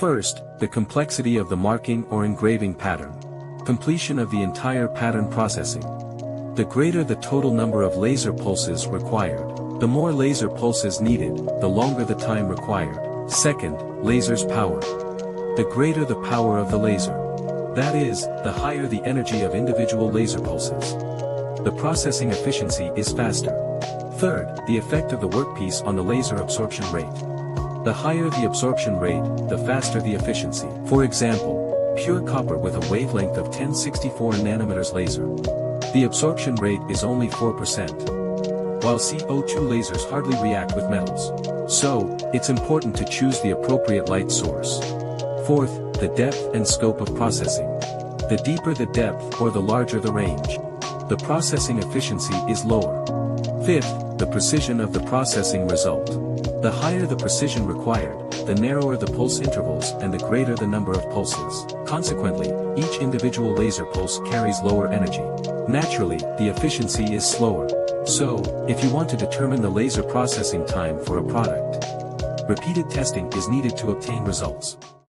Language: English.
First, the complexity of the marking or engraving pattern. Completion of the entire pattern processing. The greater the total number of laser pulses required, the more laser pulses needed, the longer the time required. Second, laser's power. The greater the power of the laser. That is, the higher the energy of individual laser pulses, the processing efficiency is faster. Third, the effect of the workpiece on the laser absorption rate. The higher the absorption rate, the faster the efficiency. For example, pure copper with a wavelength of 1064 nanometers laser. The absorption rate is only 4%. While CO2 lasers hardly react with metals. So, it's important to choose the appropriate light source. Fourth, the depth and scope of processing. The deeper the depth or the larger the range, the processing efficiency is lower. Fifth, the precision of the processing result. The higher the precision required, the narrower the pulse intervals and the greater the number of pulses. Consequently, each individual laser pulse carries lower energy. Naturally, the efficiency is slower. So, if you want to determine the laser processing time for a product, repeated testing is needed to obtain results.